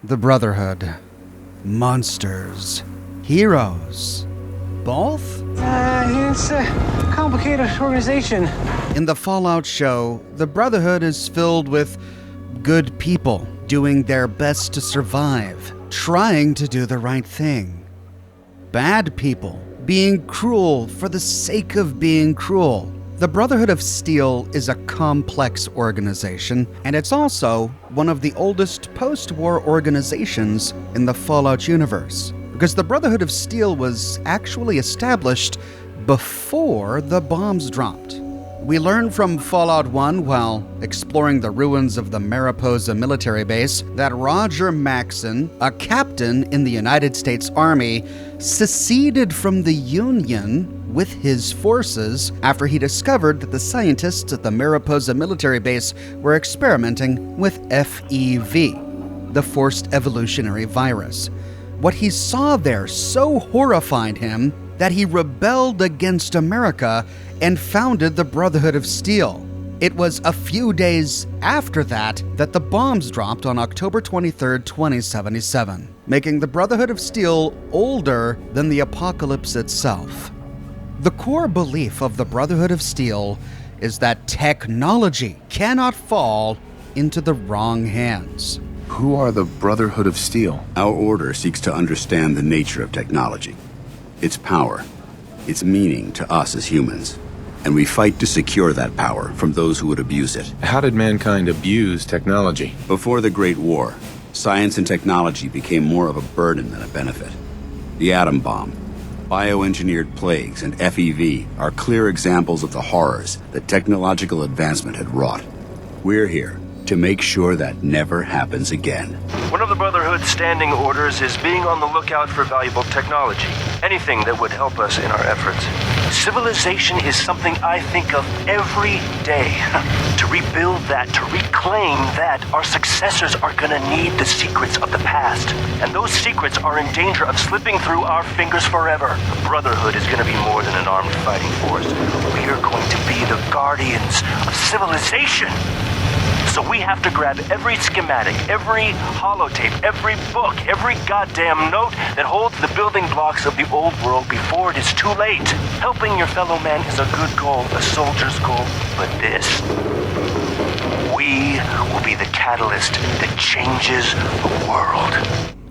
The Brotherhood. Monsters. Heroes. Both? It's a complicated organization. In the Fallout show, the Brotherhood is filled with good people doing their best to survive, trying to do the right thing. Bad people being cruel for the sake of being cruel. The Brotherhood of Steel is a complex organization, and it's also one of the oldest post-war organizations in the Fallout universe, because the Brotherhood of Steel was actually established before the bombs dropped. We learn from Fallout 1 while exploring the ruins of the Mariposa military base that Roger Maxson, a captain in the United States Army, seceded from the Union with his forces after he discovered that the scientists at the Mariposa military base were experimenting with FEV, the forced evolutionary virus. What he saw there so horrified him that he rebelled against America and founded the Brotherhood of Steel. It was a few days after that the bombs dropped on October 23, 2077, making the Brotherhood of Steel older than the apocalypse itself. The core belief of the Brotherhood of Steel is that technology cannot fall into the wrong hands. Who are the Brotherhood of Steel? Our order seeks to understand the nature of technology, its power, its meaning to us as humans, and we fight to secure that power from those who would abuse it. How did mankind abuse technology? Before the Great War, science and technology became more of a burden than a benefit. The atom bomb, bioengineered plagues, and FEV are clear examples of the horrors that technological advancement had wrought. We're here to make sure that never happens again. One of the Brotherhood's standing orders is being on the lookout for valuable technology, anything that would help us in our efforts. Civilization is something I think of every day. To rebuild that, to reclaim that, our successors are gonna need the secrets of the past. And those secrets are in danger of slipping through our fingers forever. The Brotherhood is gonna be more than an armed fighting force. We are going to be the guardians of civilization. So we have to grab every schematic, every holotape, every book, every goddamn note that holds the building blocks of the old world before it is too late. Helping your fellow man is a good goal, a soldier's goal, but this, we will be the catalyst that changes the world.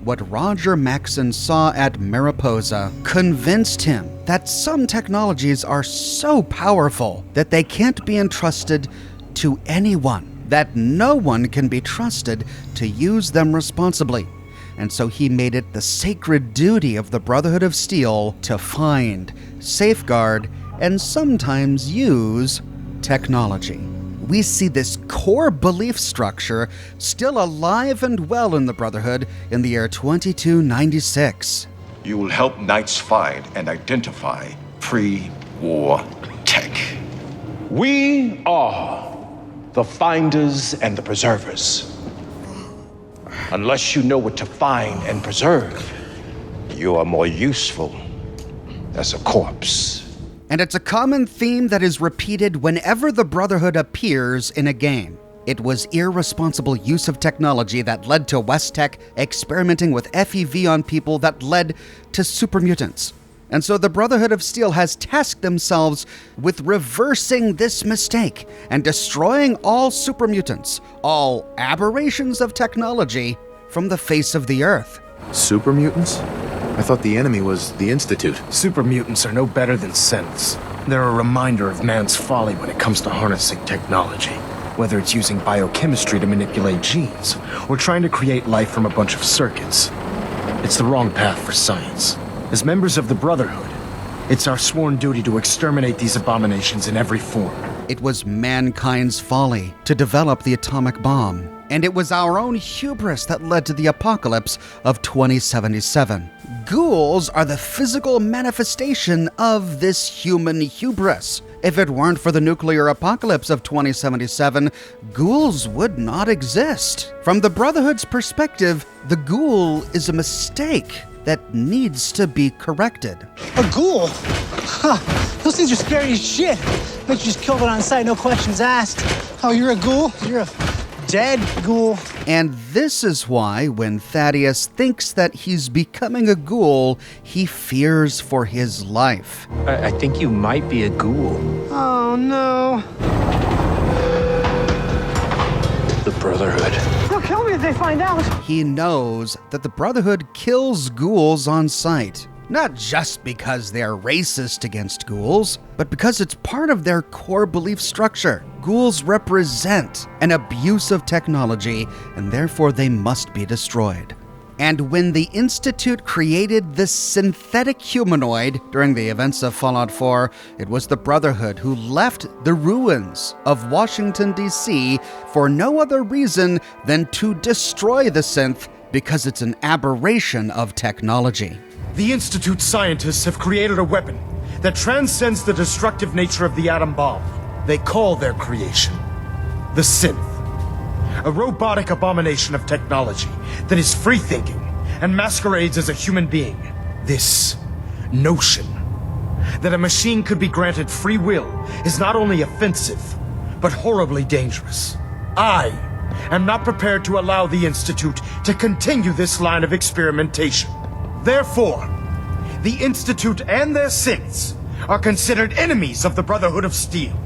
What Roger Maxson saw at Mariposa convinced him that some technologies are so powerful that they can't be entrusted to anyone, that no one can be trusted to use them responsibly. And so he made it the sacred duty of the Brotherhood of Steel to find, safeguard, and sometimes use technology. We see this core belief structure still alive and well in the Brotherhood in the year 2296. You will help Knights find and identify pre-war tech. We are the finders and the preservers. Unless you know what to find and preserve, you are more useful as a corpse. And it's a common theme that is repeated whenever the Brotherhood appears in a game. It was irresponsible use of technology that led to Westtech experimenting with FEV on people that led to super mutants. And so the Brotherhood of Steel has tasked themselves with reversing this mistake and destroying all super mutants, all aberrations of technology, from the face of the earth. Super mutants? I thought the enemy was the Institute. Super mutants are no better than synths. They're a reminder of man's folly when it comes to harnessing technology. Whether it's using biochemistry to manipulate genes, or trying to create life from a bunch of circuits. It's the wrong path for science. As members of the Brotherhood, it's our sworn duty to exterminate these abominations in every form. It was mankind's folly to develop the atomic bomb, and it was our own hubris that led to the apocalypse of 2077. Ghouls are the physical manifestation of this human hubris. If it weren't for the nuclear apocalypse of 2077, ghouls would not exist. From the Brotherhood's perspective, the ghoul is a mistake that needs to be corrected. A ghoul? Huh. Those things are scary as shit. Bet you just killed it on sight, no questions asked. Oh, you're a ghoul? You're a dead ghoul. And this is why, when Thaddeus thinks that he's becoming a ghoul, he fears for his life. I think you might be a ghoul. Oh, no. The Brotherhood. They'll kill me if they find out. He knows that the Brotherhood kills ghouls on sight. Not just because they're racist against ghouls, but because it's part of their core belief structure. Ghouls represent an abuse of technology, and therefore they must be destroyed. And when the Institute created this synthetic humanoid during the events of Fallout 4, it was the Brotherhood who left the ruins of Washington, D.C. for no other reason than to destroy the synth because it's an aberration of technology. The Institute scientists have created a weapon that transcends the destructive nature of the atom bomb. They call their creation the Synth, a robotic abomination of technology that is free-thinking and masquerades as a human being. This notion that a machine could be granted free will is not only offensive, but horribly dangerous. I am not prepared to allow the Institute to continue this line of experimentation. Therefore, the Institute and their synths are considered enemies of the Brotherhood of Steel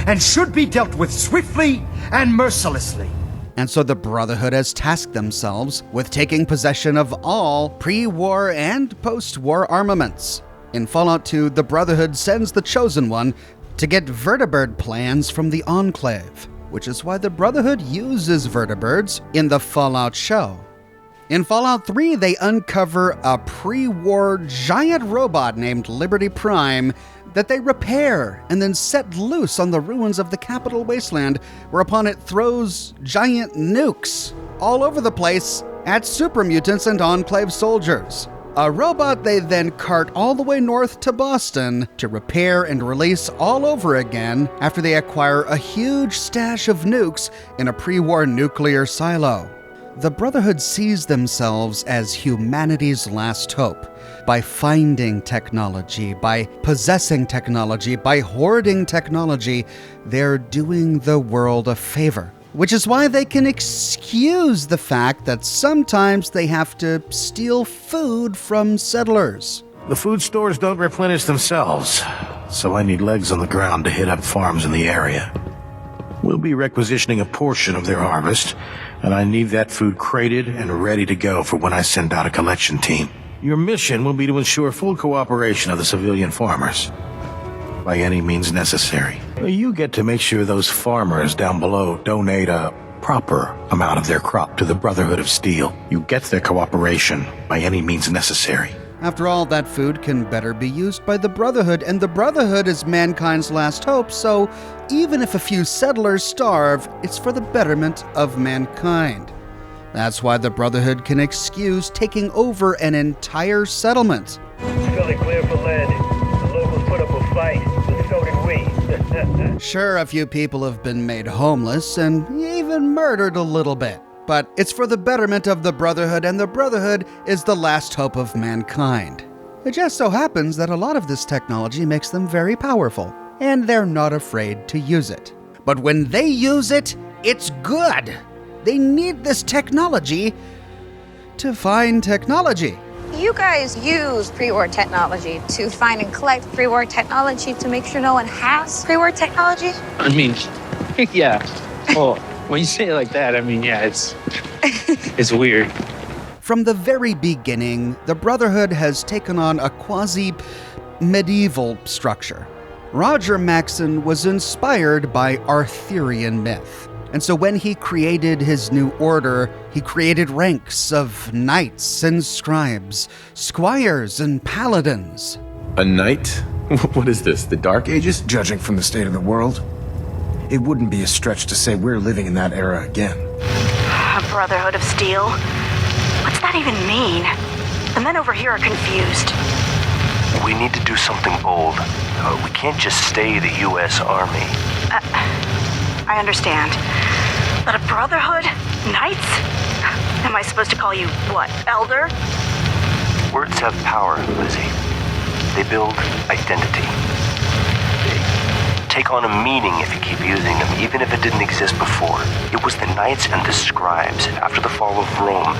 and should be dealt with swiftly and mercilessly. And so the Brotherhood has tasked themselves with taking possession of all pre-war and post-war armaments. In Fallout 2, the Brotherhood sends the Chosen One to get vertibird plans from the Enclave, which is why the Brotherhood uses vertibirds in the Fallout show. In Fallout 3, they uncover a pre-war giant robot named Liberty Prime that they repair and then set loose on the ruins of the Capital Wasteland, whereupon it throws giant nukes all over the place at super mutants and Enclave soldiers. A robot they then cart all the way north to Boston to repair and release all over again after they acquire a huge stash of nukes in a pre-war nuclear silo. The Brotherhood sees themselves as humanity's last hope. By finding technology, by possessing technology, by hoarding technology, they're doing the world a favor. Which is why they can excuse the fact that sometimes they have to steal food from settlers. The food stores don't replenish themselves, so I need legs on the ground to hit up farms in the area. We'll be requisitioning a portion of their harvest, and I need that food crated and ready to go for when I send out a collection team. Your mission will be to ensure full cooperation of the civilian farmers, by any means necessary. You get to make sure those farmers down below donate a proper amount of their crop to the Brotherhood of Steel. You get their cooperation by any means necessary. After all, that food can better be used by the Brotherhood, and the Brotherhood is mankind's last hope, so even if a few settlers starve, it's for the betterment of mankind. That's why the Brotherhood can excuse taking over an entire settlement. Fairly clear for landing. The locals put up a fight, but so did we. Sure, a few people have been made homeless and even murdered a little bit, but it's for the betterment of the Brotherhood, and the Brotherhood is the last hope of mankind. It just so happens that a lot of this technology makes them very powerful, and they're not afraid to use it. But when they use it, it's good. They need this technology to find technology. You guys use pre-war technology to find and collect pre-war technology to make sure no one has pre-war technology? I mean, yeah. Well, when you say it like that, I mean, yeah, it's weird. From the very beginning, the Brotherhood has taken on a quasi-medieval structure. Roger Maxon was inspired by Arthurian myth. And so when he created his new order, he created ranks of knights and scribes, squires and paladins. A knight? What is this, the Dark Ages? Judging from the state of the world, it wouldn't be a stretch to say we're living in that era again. A Brotherhood of Steel? What's that even mean? The men over here are confused. We need to do something bold. We can't just stay the U.S. Army. I understand. But a Brotherhood? Knights? Am I supposed to call you, what, Elder? Words have power, Lizzie. They build identity. take on a meaning if you keep using them, even if it didn't exist before. It was the Knights and the Scribes, after the fall of Rome,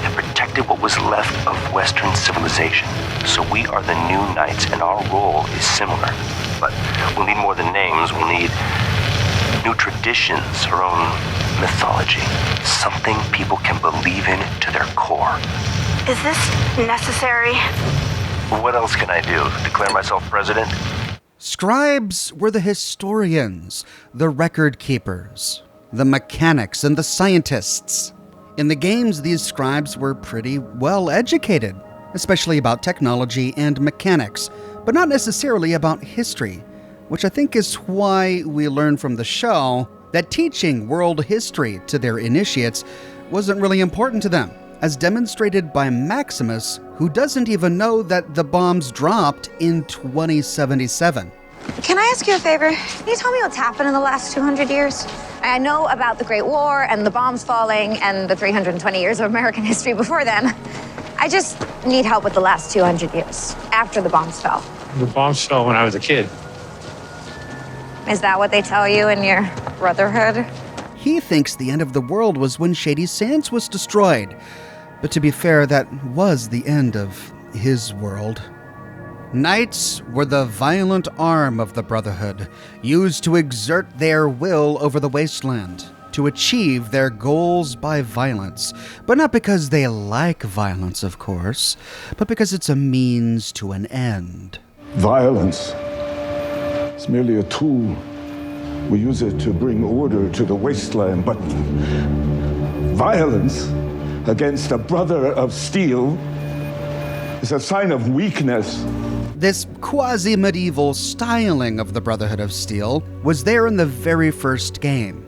that protected what was left of Western civilization. So we are the new Knights, and our role is similar. But we'll need more than names. We'll need new traditions, our own mythology. Something people can believe in to their core. Is this necessary? What else can I do? Declare myself president? Scribes were the historians, the record keepers, the mechanics, and the scientists. In the games, these scribes were pretty well educated, especially about technology and mechanics, but not necessarily about history, which I think is why we learn from the show that teaching world history to their initiates wasn't really important to them, as demonstrated by Maximus, who doesn't even know that the bombs dropped in 2077. Can I ask you a favor? Can you tell me what's happened in the last 200 years? I know about the Great War and the bombs falling and the 320 years of American history before then. I just need help with the last 200 years, after the bombs fell. The bombs fell when I was a kid. Is that what they tell you in your Brotherhood? He thinks the end of the world was when Shady Sands was destroyed. But to be fair, that was the end of his world. Knights were the violent arm of the Brotherhood, used to exert their will over the wasteland, to achieve their goals by violence. But not because they like violence, of course, but because it's a means to an end. Violence is merely a tool. We use it to bring order to the wasteland, but violence against a brother of steel is a sign of weakness. This quasi-medieval styling of the Brotherhood of Steel was there in the very first game.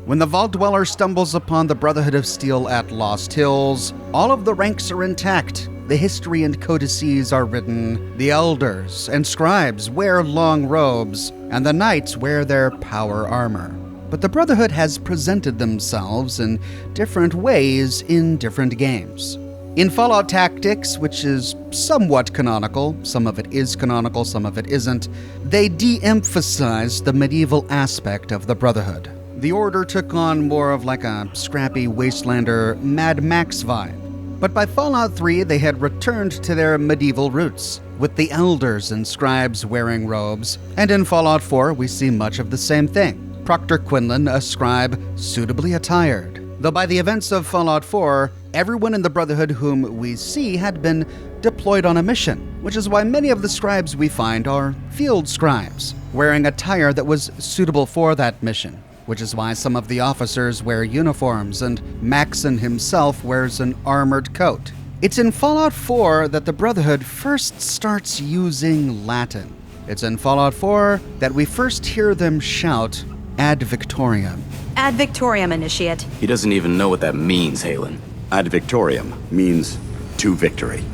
When the Vault Dweller stumbles upon the Brotherhood of Steel at Lost Hills, all of the ranks are intact. The history and codices are written, the elders and scribes wear long robes, and the knights wear their power armor. But the Brotherhood has presented themselves in different ways in different games. In Fallout Tactics, which is somewhat canonical, some of it is canonical, some of it isn't, they de-emphasize the medieval aspect of the Brotherhood. The Order took on more of like a scrappy wastelander Mad Max vibe. But by Fallout 3, they had returned to their medieval roots, with the elders and scribes wearing robes, and in Fallout 4, we see much of the same thing. Proctor Quinlan, a scribe, suitably attired. Though by the events of Fallout 4, everyone in the Brotherhood whom we see had been deployed on a mission, which is why many of the scribes we find are field scribes, wearing attire that was suitable for that mission, which is why some of the officers wear uniforms and Maxon himself wears an armored coat. It's in Fallout 4 that the Brotherhood first starts using Latin. It's in Fallout 4 that we first hear them shout, Ad Victoriam. Ad Victoriam, Initiate. He doesn't even know what that means, Halen. Ad Victoriam means to victory.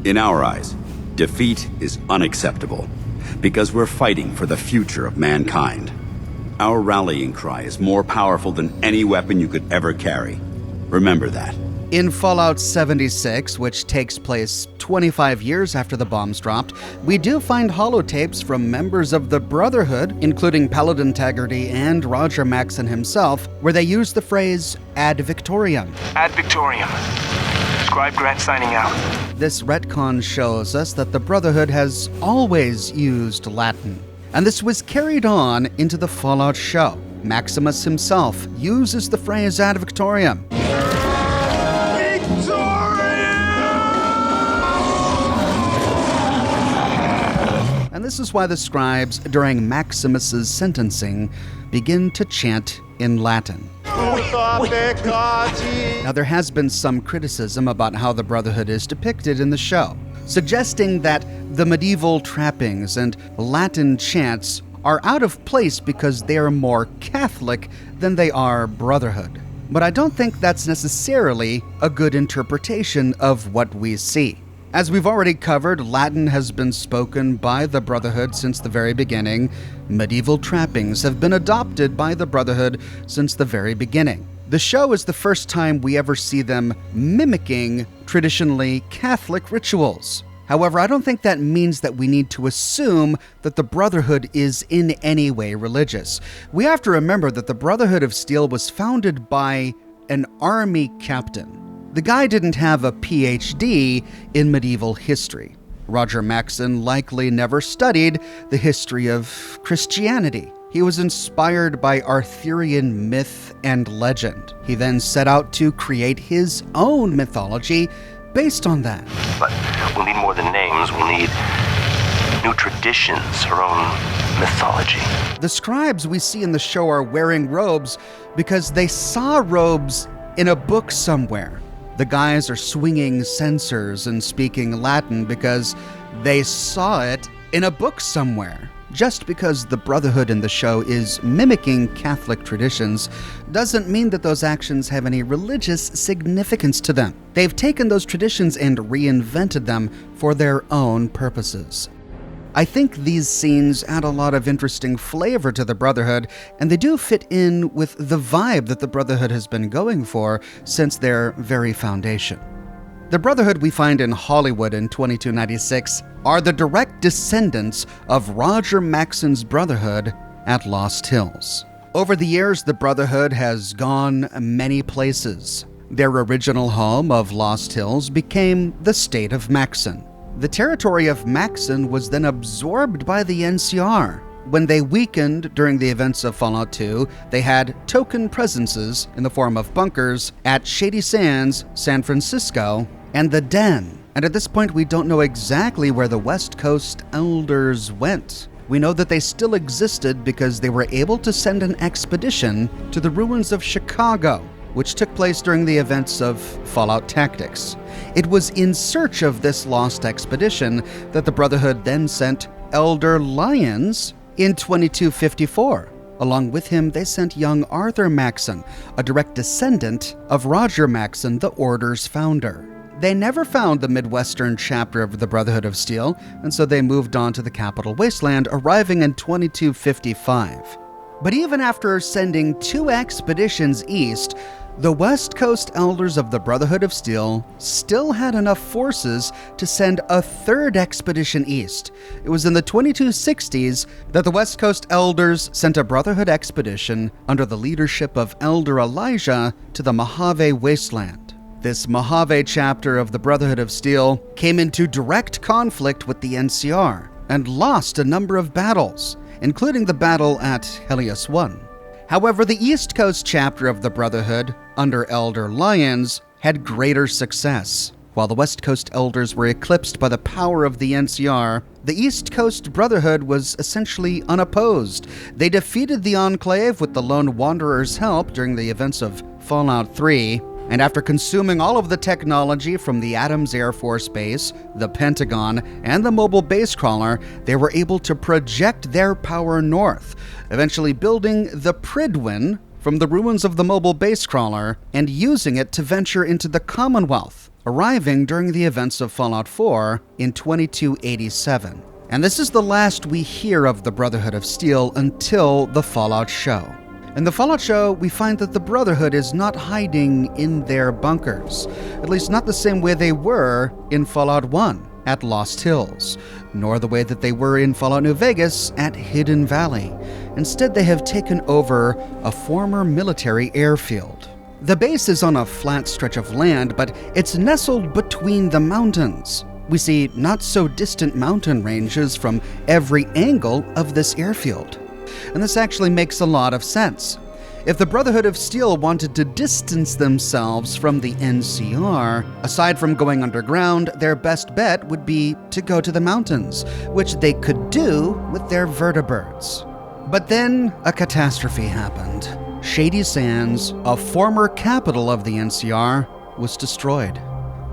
In our eyes, defeat is unacceptable because we're fighting for the future of mankind. Our rallying cry is more powerful than any weapon you could ever carry. Remember that. In Fallout 76, which takes place 25 years after the bombs dropped, we do find holotapes from members of the Brotherhood, including Paladin Taggarty and Roger Maxon himself, where they use the phrase Ad Victoriam. Ad Victoriam. Scribe Grant signing out. This retcon shows us that the Brotherhood has always used Latin, and this was carried on into the Fallout show. Maximus himself uses the phrase Ad Victoriam. And this is why the scribes, during Maximus's sentencing, begin to chant in Latin. Now, there has been some criticism about how the Brotherhood is depicted in the show, suggesting that the medieval trappings and Latin chants are out of place because they are more Catholic than they are Brotherhood. But I don't think that's necessarily a good interpretation of what we see. As we've already covered, Latin has been spoken by the Brotherhood since the very beginning. Medieval trappings have been adopted by the Brotherhood since the very beginning. The show is the first time we ever see them mimicking traditionally Catholic rituals. However, I don't think that means that we need to assume that the Brotherhood is in any way religious. We have to remember that the Brotherhood of Steel was founded by an army captain. The guy didn't have a PhD in medieval history. Roger Maxson likely never studied the history of Christianity. He was inspired by Arthurian myth and legend. He then set out to create his own mythology based on that. But we'll need more than names. We'll need new traditions, our own mythology. The scribes we see in the show are wearing robes because they saw robes in a book somewhere. The guys are swinging censers and speaking Latin because they saw it in a book somewhere. Just because the Brotherhood in the show is mimicking Catholic traditions doesn't mean that those actions have any religious significance to them. They've taken those traditions and reinvented them for their own purposes. I think these scenes add a lot of interesting flavor to the Brotherhood, and they do fit in with the vibe that the Brotherhood has been going for since their very foundation. The Brotherhood we find in Hollywood in 2296 are the direct descendants of Roger Maxson's Brotherhood at Lost Hills. Over the years, the Brotherhood has gone many places. Their original home of Lost Hills became the state of Maxson. The territory of Maxson was then absorbed by the NCR. When they weakened during the events of Fallout 2, they had token presences in the form of bunkers at Shady Sands, San Francisco, and the Den. And at this point, we don't know exactly where the West Coast Elders went. We know that they still existed because they were able to send an expedition to the ruins of Chicago, which took place during the events of Fallout Tactics. It was in search of this lost expedition that the Brotherhood then sent Elder Lyons in 2254. Along with him, they sent young Arthur Maxson, a direct descendant of Roger Maxson, the Order's founder. They never found the Midwestern chapter of the Brotherhood of Steel, and so they moved on to the Capital Wasteland, arriving in 2255. But even after sending 2 expeditions east, the West Coast Elders of the Brotherhood of Steel still had enough forces to send a 3rd expedition east. It was in the 2260s that the West Coast Elders sent a Brotherhood expedition under the leadership of Elder Elijah to the Mojave Wasteland. This Mojave chapter of the Brotherhood of Steel came into direct conflict with the NCR and lost a number of battles, including the battle at Helios 1. However, the East Coast chapter of the Brotherhood, under Elder Lyons, had greater success. While the West Coast Elders were eclipsed by the power of the NCR, the East Coast Brotherhood was essentially unopposed. They defeated the Enclave with the Lone Wanderer's help during the events of Fallout 3, and after consuming all of the technology from the Adams Air Force Base, the Pentagon, and the mobile base crawler, they were able to project their power north, eventually building the Pridwin from the ruins of the mobile base crawler and using it to venture into the Commonwealth, arriving during the events of Fallout 4 in 2287. And this is the last we hear of the Brotherhood of Steel until the Fallout show. In the Fallout show, we find that the Brotherhood is not hiding in their bunkers, at least not the same way they were in Fallout 1 at Lost Hills, nor the way that they were in Fallout New Vegas at Hidden Valley. Instead, they have taken over a former military airfield. The base is on a flat stretch of land, but it's nestled between the mountains. We see not-so-distant mountain ranges from every angle of this airfield. And this actually makes a lot of sense. If the Brotherhood of Steel wanted to distance themselves from the NCR, aside from going underground, their best bet would be to go to the mountains, which they could do with their vertibirds. But then a catastrophe happened. Shady Sands, a former capital of the NCR, was destroyed.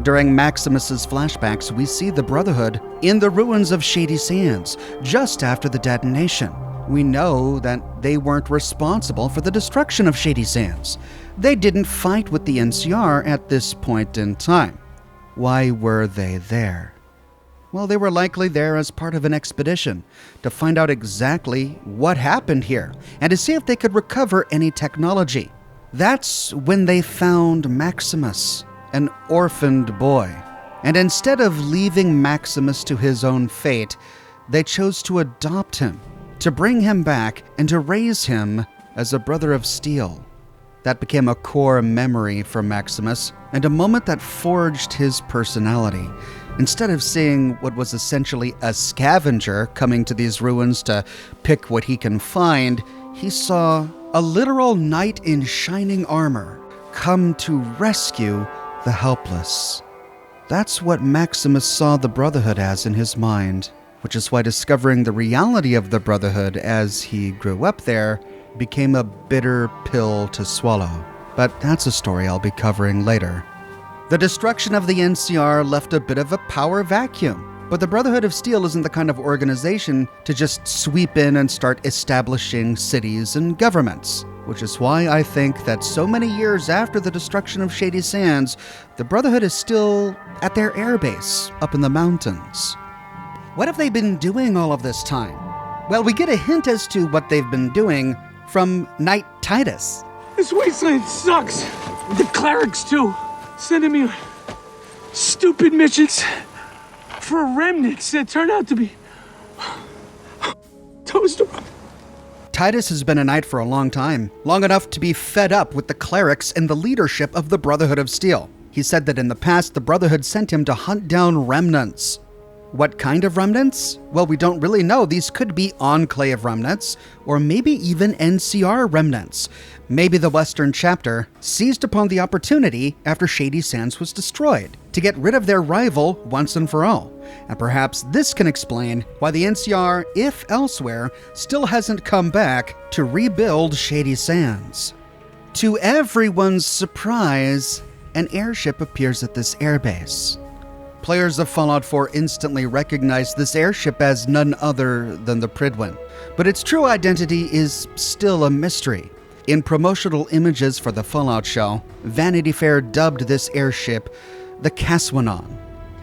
During Maximus's flashbacks, we see the Brotherhood in the ruins of Shady Sands, just after the detonation. We know that they weren't responsible for the destruction of Shady Sands. They didn't fight with the NCR at this point in time. Why were they there? Well, they were likely there as part of an expedition to find out exactly what happened here and to see if they could recover any technology. That's when they found Maximus, an orphaned boy. And instead of leaving Maximus to his own fate, they chose to adopt him, to bring him back, and to raise him as a brother of steel. That became a core memory for Maximus, and a moment that forged his personality. Instead of seeing what was essentially a scavenger coming to these ruins to pick what he can find, he saw a literal knight in shining armor come to rescue the helpless. That's what Maximus saw the Brotherhood as in his mind, which is why discovering the reality of the Brotherhood as he grew up there became a bitter pill to swallow. But that's a story I'll be covering later. The destruction of the NCR left a bit of a power vacuum, but the Brotherhood of Steel isn't the kind of organization to just sweep in and start establishing cities and governments, which is why I think that so many years after the destruction of Shady Sands, the Brotherhood is still at their airbase up in the mountains. What have they been doing all of this time? Well, we get a hint as to what they've been doing from Knight Titus. This wasteland sucks. The clerics, too. Sending me on stupid missions for remnants that turn out to be toaster. Titus has been a knight for a long time, long enough to be fed up with the clerics and the leadership of the Brotherhood of Steel. He said that in the past, the Brotherhood sent him to hunt down remnants. What kind of remnants? Well, we don't really know. These could be Enclave remnants, or maybe even NCR remnants. Maybe the Western chapter seized upon the opportunity after Shady Sands was destroyed to get rid of their rival once and for all. And perhaps this can explain why the NCR, if elsewhere, still hasn't come back to rebuild Shady Sands. To everyone's surprise, an airship appears at this airbase. Players of Fallout 4 instantly recognize this airship as none other than the Pridwin, but its true identity is still a mystery. In promotional images for the Fallout show, Vanity Fair dubbed this airship the Caswanon.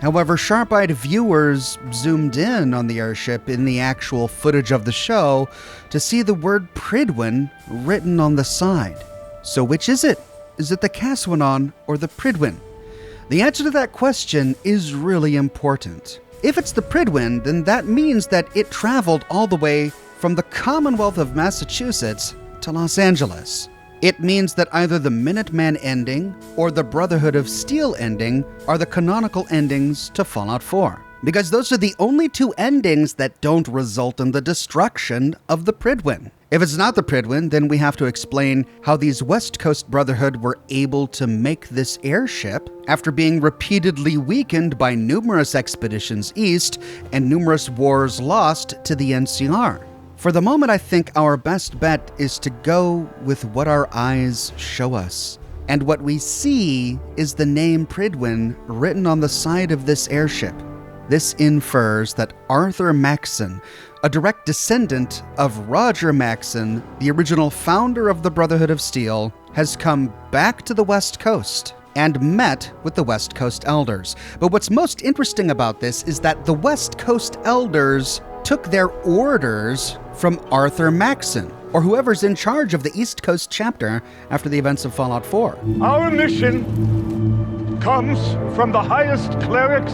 However, sharp-eyed viewers zoomed in on the airship in the actual footage of the show to see the word Pridwin written on the side. So which is it? Is it the Caswanon or the Pridwin? The answer to that question is really important. If it's the Pridwin, then that means that it traveled all the way from the Commonwealth of Massachusetts to Los Angeles. It means that either the Minuteman ending or the Brotherhood of Steel ending are the canonical endings to Fallout 4, because those are the only two endings that don't result in the destruction of the Pridwin. If it's not the Pridwin, then we have to explain how these West Coast Brotherhood were able to make this airship after being repeatedly weakened by numerous expeditions east and numerous wars lost to the NCR. For the moment, I think our best bet is to go with what our eyes show us. And what we see is the name Pridwin written on the side of this airship. This infers that Arthur Maxson, a direct descendant of Roger Maxson, the original founder of the Brotherhood of Steel, has come back to the West Coast and met with the West Coast Elders. But what's most interesting about this is that the West Coast Elders took their orders from Arthur Maxson, or whoever's in charge of the East Coast chapter after the events of Fallout 4. Our mission comes from the highest clerics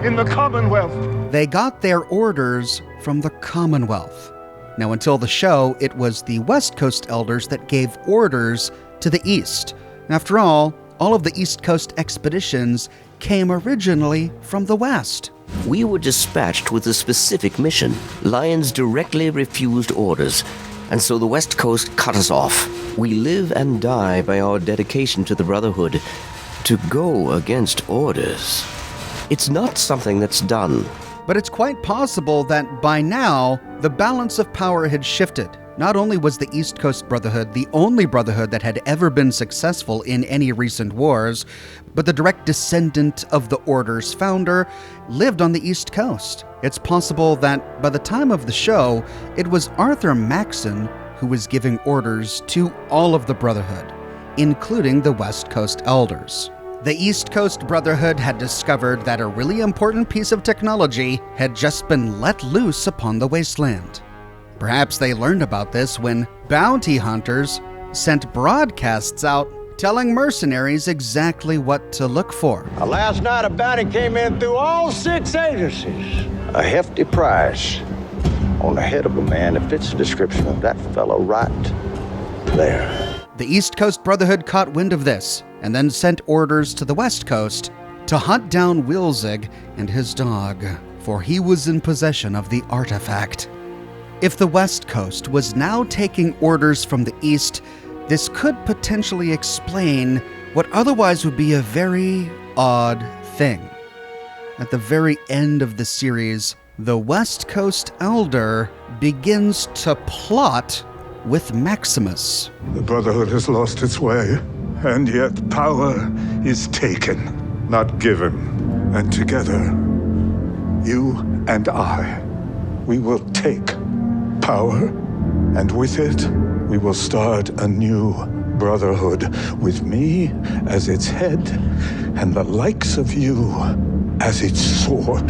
in the Commonwealth. They got their orders from the Commonwealth. Now, until the show, it was the West Coast Elders that gave orders to the East. After all of the East Coast expeditions came originally from the West. We were dispatched with a specific mission. Lions directly refused orders, and so the West Coast cut us off. We live and die by our dedication to the Brotherhood. To go against orders, it's not something that's done. But it's quite possible that by now, the balance of power had shifted. Not only was the East Coast Brotherhood the only Brotherhood that had ever been successful in any recent wars, but the direct descendant of the Order's founder lived on the East Coast. It's possible that by the time of the show, it was Arthur Maxson who was giving orders to all of the Brotherhood, including the West Coast Elders. The East Coast Brotherhood had discovered that a really important piece of technology had just been let loose upon the wasteland. Perhaps they learned about this when bounty hunters sent broadcasts out telling mercenaries exactly what to look for. Last night, a bounty came in through all 6 agencies. A hefty price on the head of a man that fits the description of that fellow right there. The East Coast Brotherhood caught wind of this and then sent orders to the West Coast to hunt down Wilzig and his dog, for he was in possession of the artifact. If the West Coast was now taking orders from the East, this could potentially explain what otherwise would be a very odd thing. At the very end of the series, the West Coast Elder begins to plot with Maximus. The Brotherhood has lost its way, and yet power is taken, not given. And together, you and I, we will take power, and with it, we will start a new Brotherhood with me as its head and the likes of you as its sword.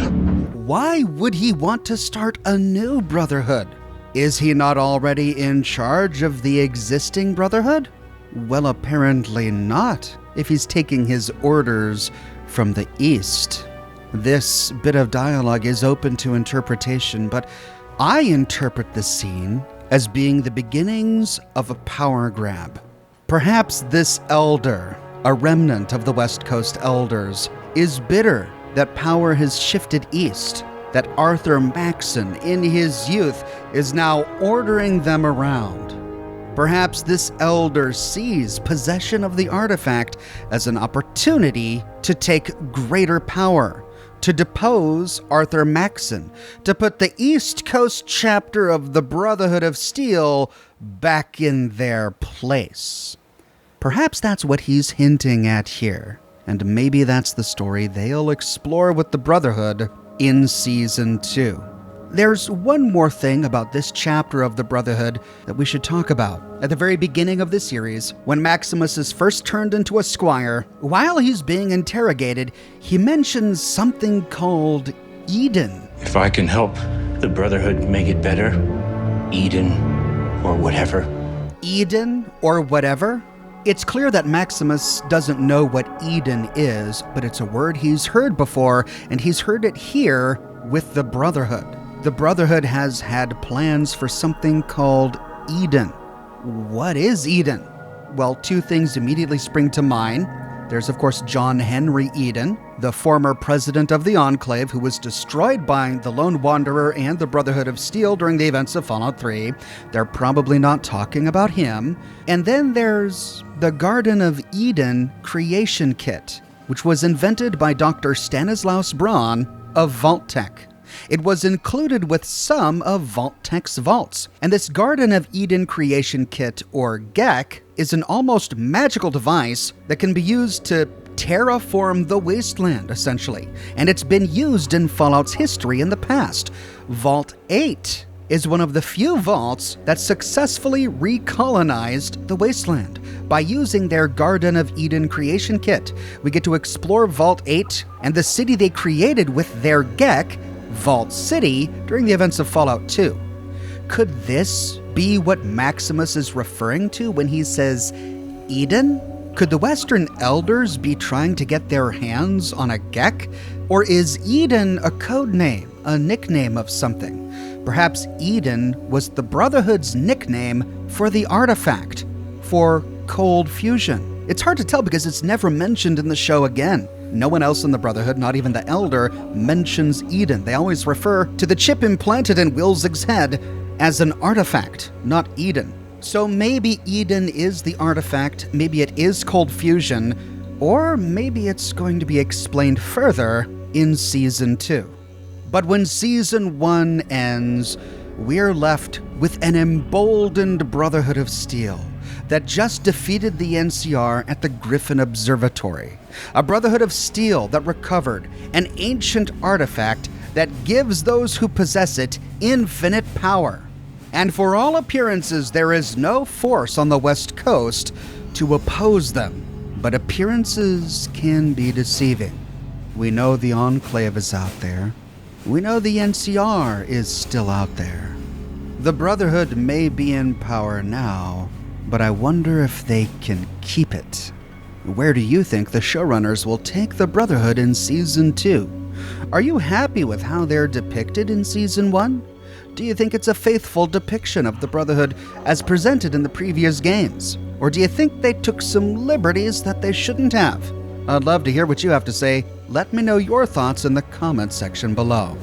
Why would he want to start a new Brotherhood? Is he not already in charge of the existing Brotherhood? Well, apparently not, if he's taking his orders from the East. This bit of dialogue is open to interpretation, but I interpret the scene as being the beginnings of a power grab. Perhaps this elder, a remnant of the West Coast elders, is bitter that power has shifted east, that Arthur Maxon, in his youth, is now ordering them around. Perhaps this elder sees possession of the artifact as an opportunity to take greater power, to depose Arthur Maxon, to put the East Coast chapter of the Brotherhood of Steel back in their place. Perhaps that's what he's hinting at here, and maybe that's the story they'll explore with the Brotherhood in Season 2. There's one more thing about this chapter of the Brotherhood that we should talk about. At the very beginning of the series, when Maximus is first turned into a squire, while he's being interrogated, he mentions something called Eden. If I can help the Brotherhood make it better, Eden or whatever. Eden or whatever? It's clear that Maximus doesn't know what Eden is, but it's a word he's heard before, and he's heard it here with the Brotherhood. The Brotherhood has had plans for something called Eden. What is Eden? Well, two things immediately spring to mind. There's, of course, John Henry Eden, the former president of the Enclave who was destroyed by the Lone Wanderer and the Brotherhood of Steel during the events of Fallout 3. They're probably not talking about him. And then there's the Garden of Eden creation kit, which was invented by Dr. Stanislaus Braun of Vault-Tec. It was included with some of Vault-Tec's vaults. And this Garden of Eden creation kit, or GEC, is an almost magical device that can be used to terraform the wasteland, essentially. And it's been used in Fallout's history in the past. Vault 8 is one of the few vaults that successfully recolonized the wasteland. By using their Garden of Eden creation kit, we get to explore Vault 8 and the city they created with their GEC, Vault City, during the events of Fallout 2. Could this be what Maximus is referring to when he says Eden? Could the Western Elders be trying to get their hands on a GEC? Or is Eden a code name, a nickname of something? Perhaps Eden was the Brotherhood's nickname for the artifact, for cold fusion. It's hard to tell because it's never mentioned in the show again. No one else in the Brotherhood, not even the Elder, mentions Eden. They always refer to the chip implanted in Wilzig's head as an artifact, not Eden. So maybe Eden is the artifact, maybe it is cold fusion, or maybe it's going to be explained further in Season 2. But when Season 1 ends, we're left with an emboldened Brotherhood of Steel that just defeated the NCR at the Griffin Observatory. A Brotherhood of Steel that recovered an ancient artifact that gives those who possess it infinite power. And for all appearances, there is no force on the West Coast to oppose them. But appearances can be deceiving. We know the Enclave is out there. We know the NCR is still out there. The Brotherhood may be in power now, but I wonder if they can keep it. Where do you think the showrunners will take the Brotherhood in Season 2? Are you happy with how they're depicted in Season 1? Do you think it's a faithful depiction of the Brotherhood as presented in the previous games? Or do you think they took some liberties that they shouldn't have? I'd love to hear what you have to say. Let me know your thoughts in the comments section below.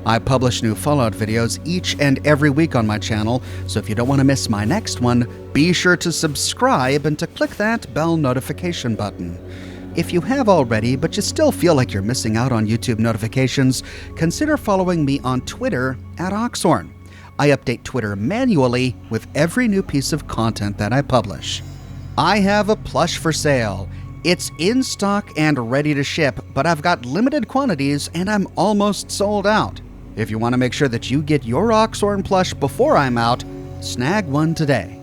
I publish new Fallout videos each and every week on my channel, so if you don't want to miss my next one, be sure to subscribe and to click that bell notification button. If you have already, but you still feel like you're missing out on YouTube notifications, consider following me on Twitter at Oxhorn. I update Twitter manually with every new piece of content that I publish. I have a plush for sale. It's in stock and ready to ship, but I've got limited quantities and I'm almost sold out. If you want to make sure that you get your Oxhorn plush before I'm out, snag one today.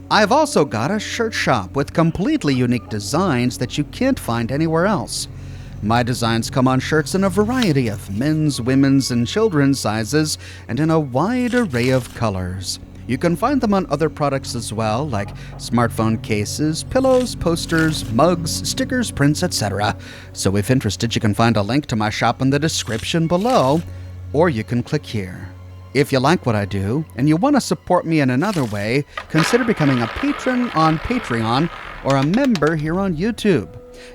I've also got a shirt shop with completely unique designs that you can't find anywhere else. My designs come on shirts in a variety of men's, women's, and children's sizes, and in a wide array of colors. You can find them on other products as well, like smartphone cases, pillows, posters, mugs, stickers, prints, etc. So if interested, you can find a link to my shop in the description below, or you can click here. If you like what I do, and you want to support me in another way, consider becoming a patron on Patreon or a member here on YouTube.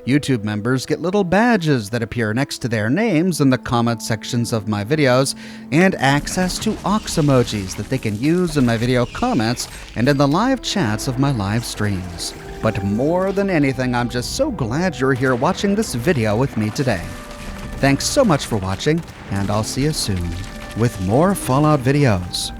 YouTube members get little badges that appear next to their names in the comment sections of my videos, and access to Ox emojis that they can use in my video comments and in the live chats of my live streams. But more than anything, I'm just so glad you're here watching this video with me today. Thanks so much for watching, and I'll see you soon with more Fallout videos.